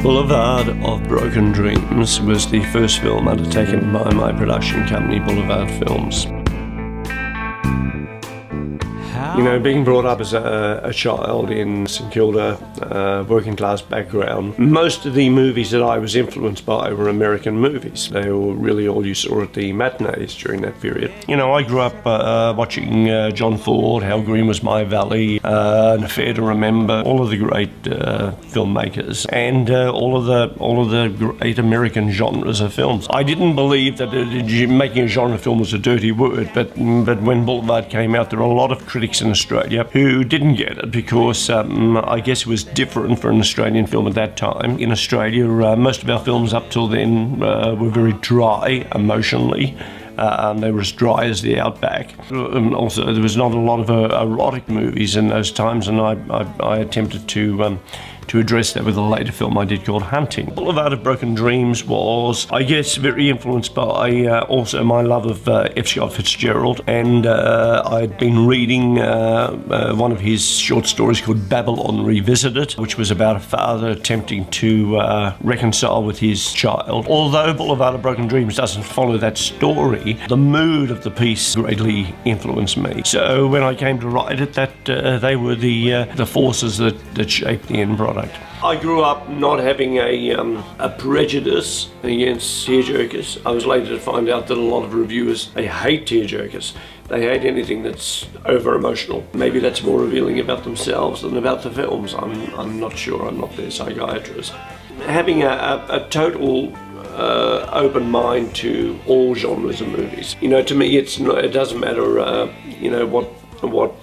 Boulevard of Broken Dreams was the first film undertaken by my production company, Boulevard Films. You know, being brought up as a child in St Kilda, working class background, most of the movies that I was influenced by were American movies. They were really all you saw at the matinees during that period. You know, I grew up watching John Ford, How Green Was My Valley, An Affair to Remember, all of the great filmmakers, and all of the great American genres of films. I didn't believe that making a genre film was a dirty word, but when Boulevard came out, there were a lot of critics in Australia who didn't get it because I guess it was different for an Australian film at that time. In Australia, most of our films up till then were very dry emotionally. They were as dry as the outback. Also, there was not a lot of erotic movies in those times, and I attempted to address that with a later film I did called Hunting. Boulevard of Broken Dreams was, I guess, very influenced by also my love of F. Scott Fitzgerald, and I'd been reading one of his short stories called Babylon Revisited, which was about a father attempting to reconcile with his child. Although Boulevard of Broken Dreams doesn't follow that story, the mood of the piece greatly influenced me. So when I came to write it, they were the forces that shaped the end product. I grew up not having a prejudice against tearjerkers. I was later to find out that a lot of reviewers, they hate tearjerkers. They hate anything that's over-emotional. Maybe that's more revealing about themselves than about the films. I'm not sure. I'm not their psychiatrist. Having a total open mind to all genres of movies. You know, to me, it doesn't matter. You know what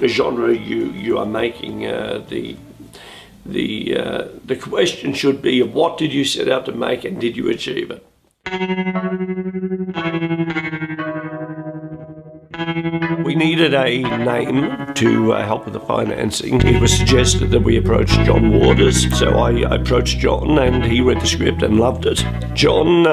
genre you are making. The question should be, what did you set out to make and did you achieve it? We needed a name to help with the financing. It was suggested that we approach John Waters, so I approached John and he read the script and loved it. John,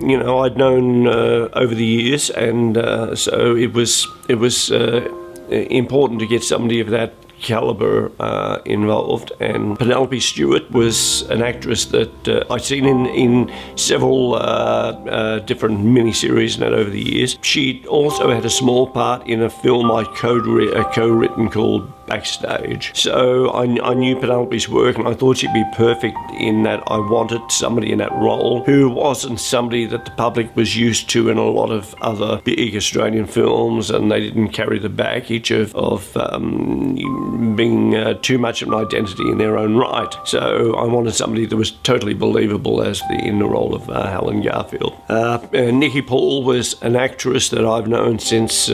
you know, I'd known over the years, and so it was important to get somebody of that caliber involved, and Penelope Stewart was an actress that I'd seen in several different miniseries and that over the years. She also had a small part in a film I co-written called Backstage. So I knew Penelope's work, and I thought she'd be perfect in that. I wanted somebody in that role who wasn't somebody that the public was used to in a lot of other big Australian films, and they didn't carry the baggage of being too much of an identity in their own right. So I wanted somebody that was totally believable in the role of Helen Garfield. Nikki Paul was an actress that I've known since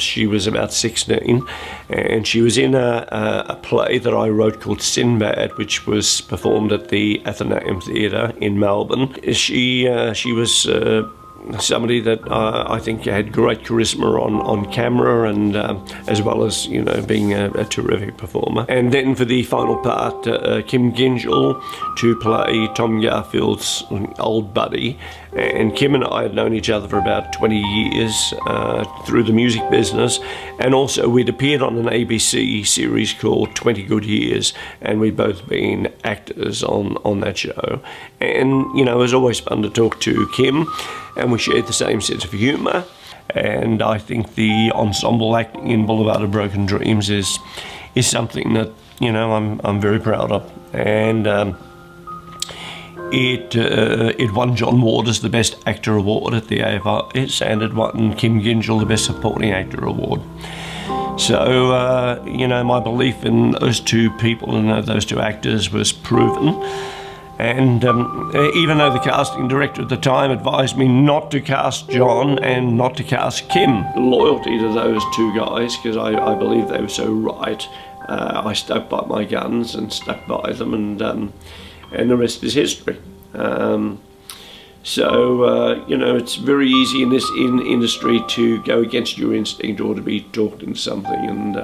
she was about 16, and she was in a play that I wrote called Sinbad, which was performed at the Athenaeum Theatre in Melbourne. She was somebody that I think had great charisma on camera, and as well as, you know, being a terrific performer. And then for the final part, Kim Gingell to play Tom Garfield's old buddy. And Kim and I had known each other for about 20 years through the music business, and also we'd appeared on an ABC series called 20 Good Years, and we'd both been actors on that show. And, you know, it was always fun to talk to Kim, and we shared the same sense of humour. And I think the ensemble acting in Boulevard of Broken Dreams is something that, you know, I'm very proud of. And it won John Waters the Best Actor Award at the AFIs, and it won Kim Gingell the Best Supporting Actor Award. So, you know, my belief in those two people and those two actors was proven. And even though the casting director at the time advised me not to cast John and not to cast Kim, loyalty to those two guys, because I believe they were so right, I stuck by my guns and stuck by them, and the rest is history. So, you know, it's very easy in this industry to go against your instinct or to be talked into something, and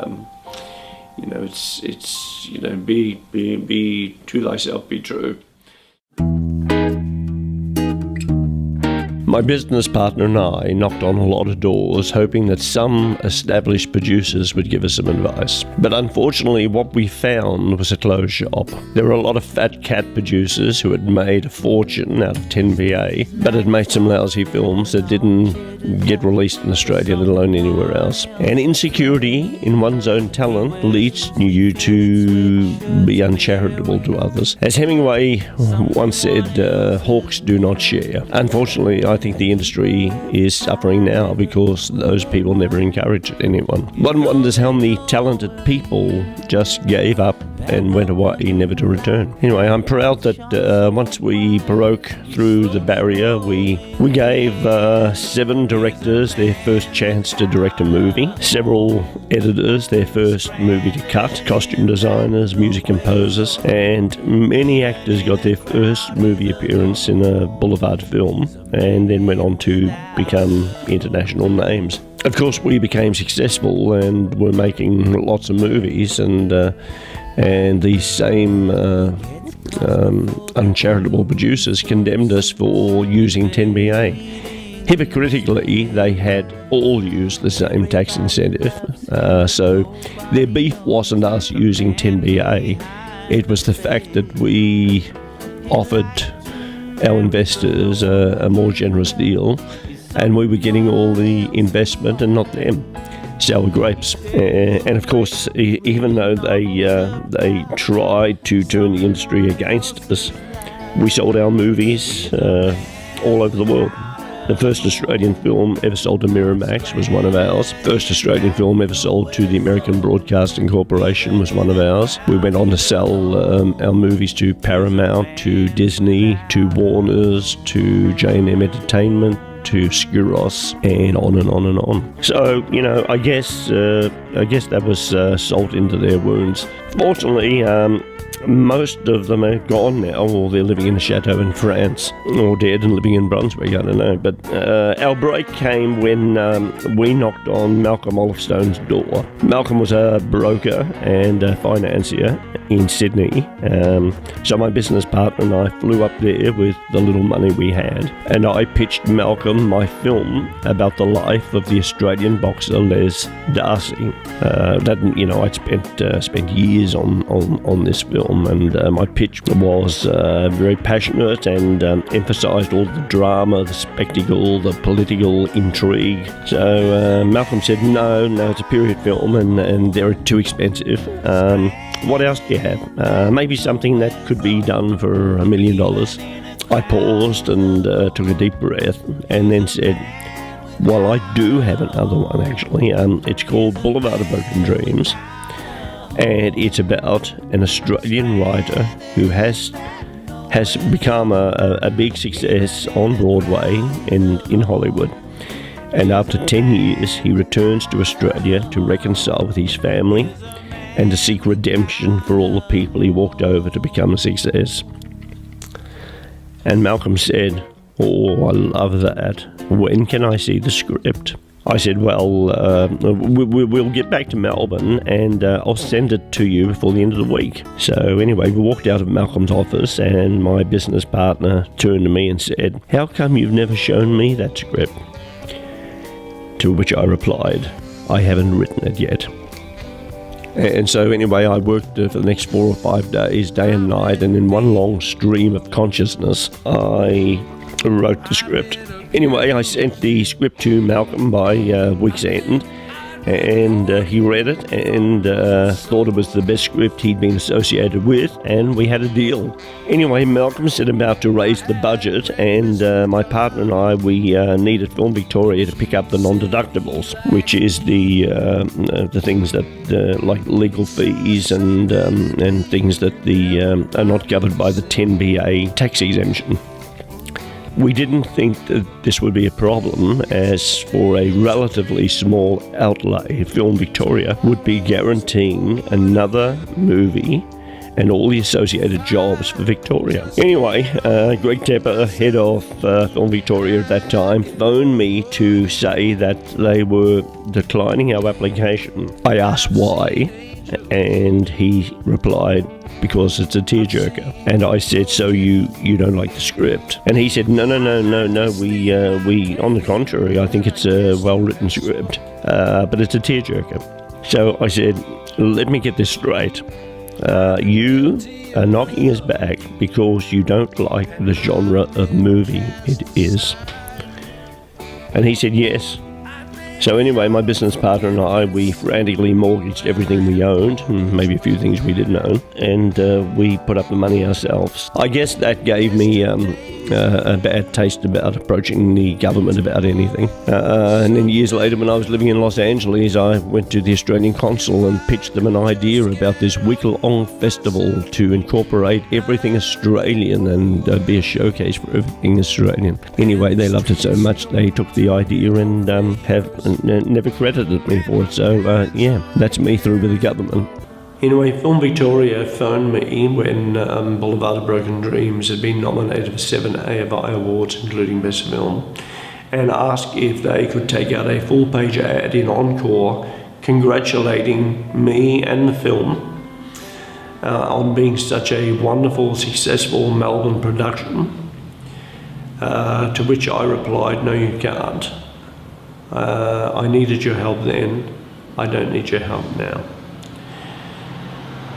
you know, it's you know, be to thyself, be true. My business partner and I knocked on a lot of doors, hoping that some established producers would give us some advice. But unfortunately, what we found was a closed shop. There were a lot of fat cat producers who had made a fortune out of 10BA, but had made some lousy films that didn't get released in Australia, let alone anywhere else. And insecurity in one's own talent leads you to be uncharitable to others. As Hemingway once said, hawks do not share. Unfortunately, I think the industry is suffering now because those people never encouraged anyone. One wonders how many talented people just gave up and went away, never to return. Anyway, I'm proud that once we broke through the barrier, we gave 7 directors their first chance to direct a movie, several editors their first movie to cut, costume designers, music composers, and many actors got their first movie appearance in a boulevard film and then went on to become international names. Of course, we became successful and were making lots of movies, and these same uncharitable producers condemned us for using 10BA. Hypocritically, they had all used the same tax incentive, so their beef wasn't us using 10BA, it was the fact that we offered our investors a more generous deal, and we were getting all the investment and not them. Sour grapes. And of course, even though they tried to turn the industry against us, we sold our movies all over the world. The first Australian film ever sold to Miramax was one of ours. First Australian film ever sold to the American Broadcasting Corporation was one of ours. We went on to sell our movies to Paramount, to Disney, to Warner's, to J&M Entertainment, to Skiros, and on and on and on. So, I guess that was salt into their wounds. Fortunately, most of them are gone now, or they're living in a chateau in France, or dead and living in Brunswick, I don't know. But our break came when we knocked on Malcolm Olivestone's door. Malcolm was a broker and a financier in Sydney, so my business partner and I flew up there with the little money we had, and I pitched Malcolm my film about the life of the Australian boxer Les Darcy. I'd spent years on this film, and my pitch was very passionate and emphasised all the drama, the spectacle, the political intrigue. So Malcolm said, no, it's a period film, and they're too expensive. What else do you have? Maybe something that could be done for $1 million. I paused and took a deep breath and then said, well, I do have another one, actually. It's called Boulevard of Broken Dreams, and it's about an Australian writer who has become a big success on Broadway and in Hollywood. And after 10 years, he returns to Australia to reconcile with his family and to seek redemption for all the people he walked over to become a success. And Malcolm said, oh, I love that. When can I see the script? I said, well, we'll get back to Melbourne and I'll send it to you before the end of the week. So anyway, we walked out of Malcolm's office and my business partner turned to me and said, how come you've never shown me that script? To which I replied, I haven't written it yet. And so anyway, I worked for the next 4 or 5 days, day and night, and in one long stream of consciousness, I wrote the script. Anyway, I sent the script to Malcolm by week's end, and he read it and thought it was the best script he'd been associated with, and we had a deal. Anyway, Malcolm set about to raise the budget, and my partner and I, we needed Film Victoria to pick up the non-deductibles, which is the things that like legal fees and things that are not covered by the 10BA tax exemption. We didn't think that this would be a problem, as for a relatively small outlay, Film Victoria would be guaranteeing another movie and all the associated jobs for Victoria. Anyway, Greg Tepper, head of Film Victoria at that time, phoned me to say that they were declining our application. I asked why. And he replied, because it's a tearjerker. And I said, so you don't like the script? And he said, no, we on the contrary, I think it's a well-written script, but it's a tearjerker. So I said, let me get this straight. You are knocking us back because you don't like the genre of movie it is. And he said, yes. So anyway, my business partner and I, we frantically mortgaged everything we owned, maybe a few things we didn't own, and we put up the money ourselves. I guess that gave me a bad taste about approaching the government about anything. And then years later, when I was living in Los Angeles, I went to the Australian consul and pitched them an idea about this week-long festival to incorporate everything Australian and be a showcase for everything Australian. Anyway, they loved it so much, they took the idea and have never credited me for it. So, yeah, that's me through with the government. Anyway, Film Victoria phoned me when Boulevard of Broken Dreams had been nominated for 7 AFI awards, including Best Film, and asked if they could take out a full-page ad in Encore congratulating me and the film on being such a wonderful, successful Melbourne production, to which I replied, no, you can't. I needed your help then, I don't need your help now.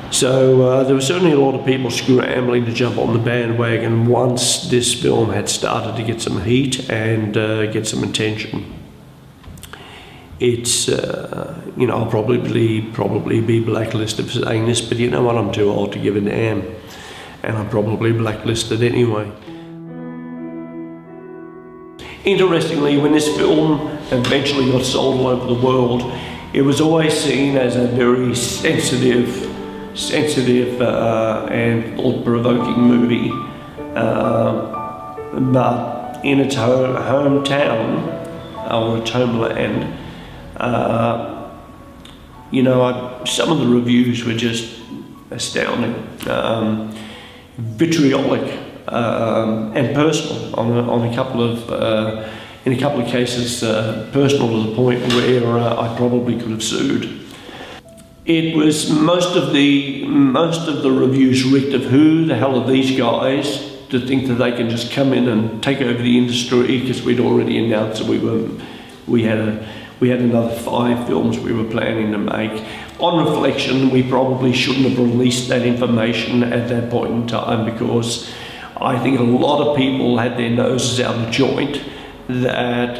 So there were certainly a lot of people scrambling to jump on the bandwagon once this film had started to get some heat and get some attention. It's, I'll probably be blacklisted for saying this, but you know what, I'm too old to give a damn. And I'm probably blacklisted anyway. Interestingly, when this film eventually got sold all over the world, it was always seen as a very sensitive and thought-provoking movie, but in its hometown, or its homeland, some of the reviews were just astounding, vitriolic and personal on a couple of, in a couple of cases, personal to the point where I probably could have sued. It was most of the reviews reeked of who the hell are these guys to think that they can just come in and take over the industry, because we'd already announced that we had another 5 films we were planning to make. On reflection, we probably shouldn't have released that information at that point in time, because I think a lot of people had their noses out of joint that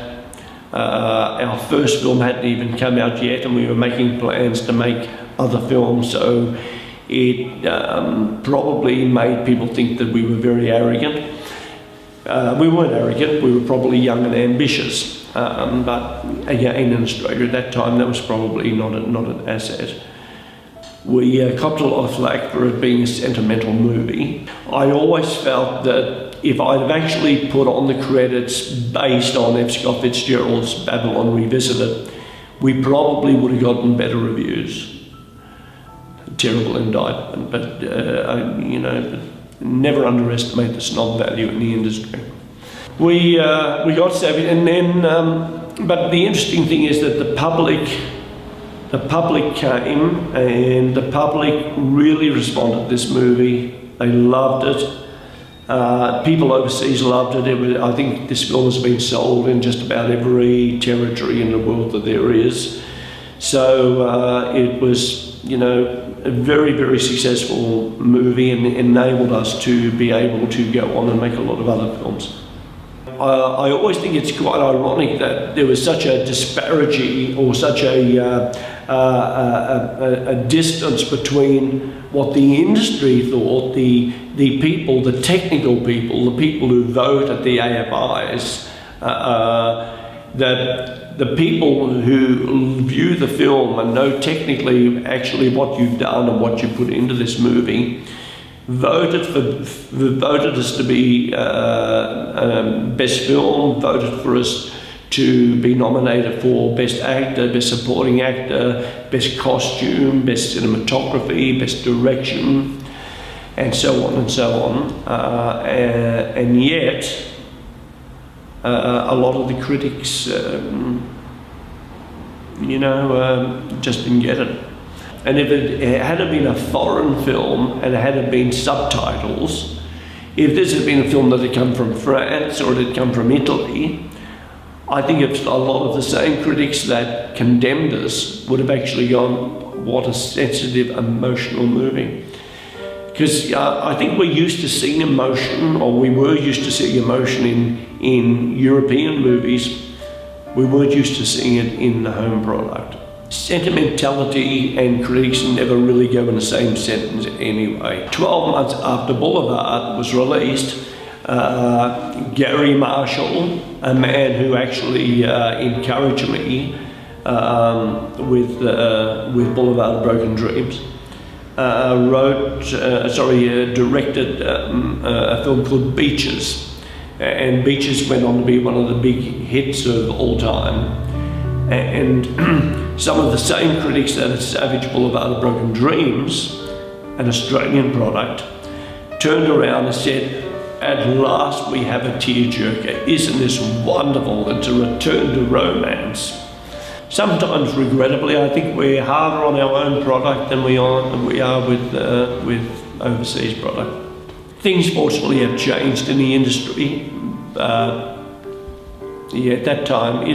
our first film hadn't even come out yet, and we were making plans to make other films, so it probably made people think that we were very arrogant. We weren't arrogant, we were probably young and ambitious, but again, in Australia at that time, that was probably not an asset. We copped a lot of flack for it being a sentimental movie. I always felt that if I'd have actually put on the credits based on F. Scott Fitzgerald's Babylon Revisited, we probably would have gotten better reviews. Terrible indictment, but never underestimate the snob value in the industry. We got savvy, and then, but the interesting thing is that the public came, and the public really responded to this movie. They loved it. People overseas loved it. I think this film has been sold in just about every territory in the world that there is. So it was, a very, very successful movie, and enabled us to be able to go on and make a lot of other films. I always think it's quite ironic that there was such a disparity, or such a distance between what the industry thought, the people, the technical people, the people who vote at the AFIs, that the people who view the film and know technically actually what you've done and what you put into this movie, voted us to be best film, voted for us to be nominated for best actor, best supporting actor, best costume, best cinematography, best direction, and so on and so on. And yet, a lot of the critics, just didn't get it. And if it had been a foreign film and it had been subtitles, if this had been a film that had come from France or it had come from Italy, I think if a lot of the same critics that condemned us would have actually gone, what a sensitive, emotional movie. Because I think we're used to seeing emotion, or we were used to seeing emotion in European movies. We weren't used to seeing it in the home product. Sentimentality and critics never really go in the same sentence anyway. 12 months after Boulevard was released, Gary Marshall, a man who actually encouraged me with Boulevard of Broken Dreams, directed a film called Beaches. And Beaches went on to be one of the big hits of all time. And some of the same critics that had savaged Boulevard of Broken Dreams, an Australian product, turned around and said, at last we have a tearjerker. Isn't this wonderful? It's a return to romance. Sometimes, regrettably, I think we're harder on our own product than we are with overseas product. Things fortunately have changed in the industry. At that time,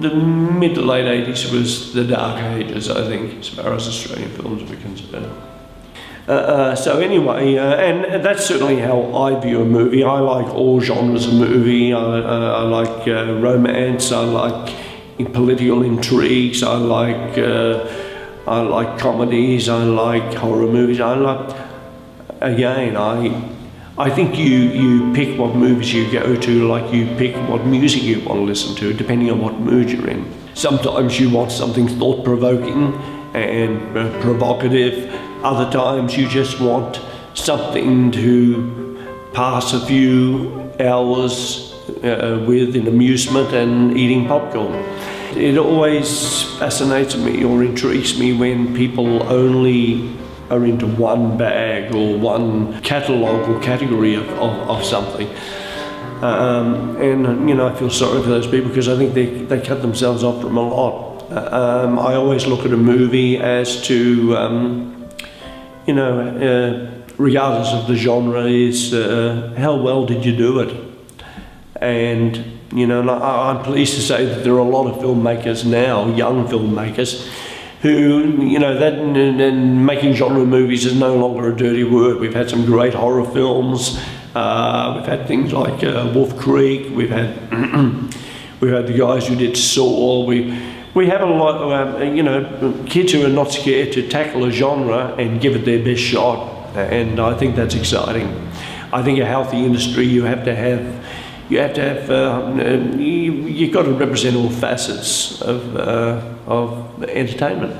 the mid to late 80s was the dark ages, I think, as far as Australian films were concerned. So anyway, and that's certainly how I view a movie. I like all genres of movie. I like romance. I like political intrigues. I like comedies. I like horror movies. I think you pick what movies you go to, like you pick what music you want to listen to, depending on what mood you're in. Sometimes you want something thought-provoking and provocative. Other times you just want something to pass a few hours with in amusement and eating popcorn. It always fascinates me or intrigues me when people only are into one bag or one catalogue or category of something. And you know, I feel sorry for those people because I think they cut themselves off from a lot. I always look at a movie as to regardless of the genre, is how well did you do it? And I'm pleased to say that there are a lot of filmmakers now, young filmmakers, who making genre movies is no longer a dirty word. We've had some great horror films. We've had things like Wolf Creek. We've had the guys who did Saw. We have a lot of, kids who are not scared to tackle a genre and give it their best shot, and I think that's exciting. I think a healthy industry, you've got to represent all facets of entertainment.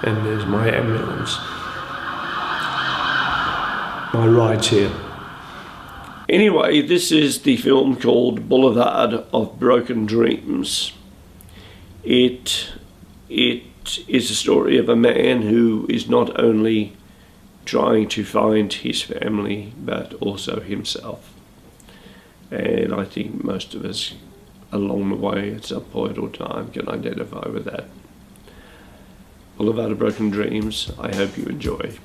And there's my ambulance. My ride's here. Anyway, this is the film called Boulevard of Broken Dreams. It is a story of a man who is not only trying to find his family, but also himself. And I think most of us along the way at some point or time can identify with that. Boulevard of Broken Dreams, I hope you enjoy.